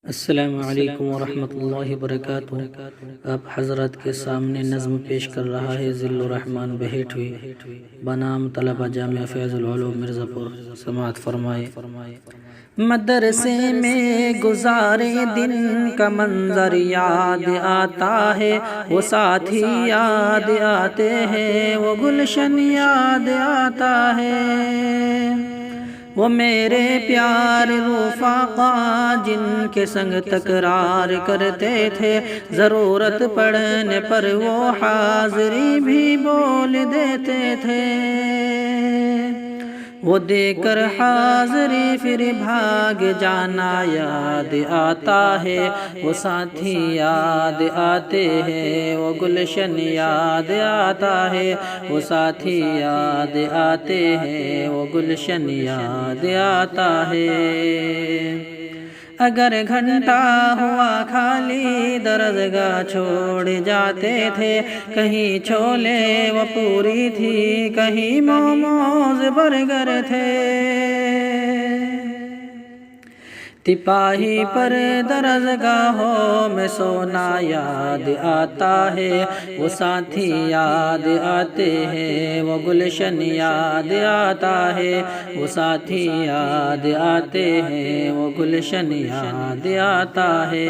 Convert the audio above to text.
السلام علیکم ورحمۃ اللہ وبرکاتہ۔ آپ حضرات کے سامنے نظم پیش کر رہا ہے ذل الرحمن بہیٹوی بنام طلبہ جامعہ فیض العلوم مرزا پور۔ سماعت فرمائے۔ مدرسے میں گزارے دن کا منظر یاد آتا ہے، وہ ساتھی یاد آتے ہیں، وہ گلشن یاد آتا ہے، وہ میرے پیار رفقا جن کے سنگ تکرار کرتے تھے، ضرورت پڑنے پر وہ حاضری بھی بول دیتے تھے، وہ دے کر حاضری پھر بھاگ جانا یاد آتا ہے، وہ ساتھی یاد آتے ہیں، وہ گلشن یاد آتا ہے، وہ ساتھی یاد آتے ہیں، وہ گلشن یاد آتا ہے۔ اگر گھنٹہ ہوا خالی درسگاہ چھوڑ جاتے تھے، کہیں چھولے و پوری تھی، کہیں موموز برگر تھے، تپاہی پر درسگاہوں میں سونا یاد آتا ہے، وہ ساتھی یاد آتے ہیں، وہ گلشن یاد آتا ہے، وہ ساتھی یاد آتے ہیں، وہ گلشن یاد آتا ہے۔